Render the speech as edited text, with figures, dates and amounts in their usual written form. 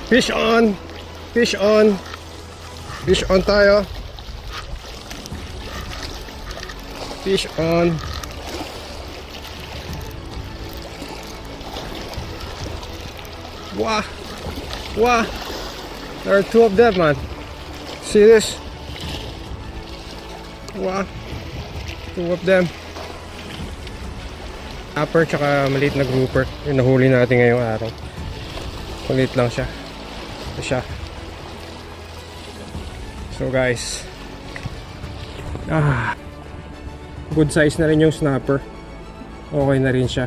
Fish on! Fish on! Fish on tayo. Fish on. Wow! Wow! There are two of them, man. See this? Wow! Two of them. Upper tsaka maliit na grouper. Yung nahuli natin ngayong araw. Kulit lang siya. Ito siya. So guys, good size na rin yung snapper. Okay na rin siya.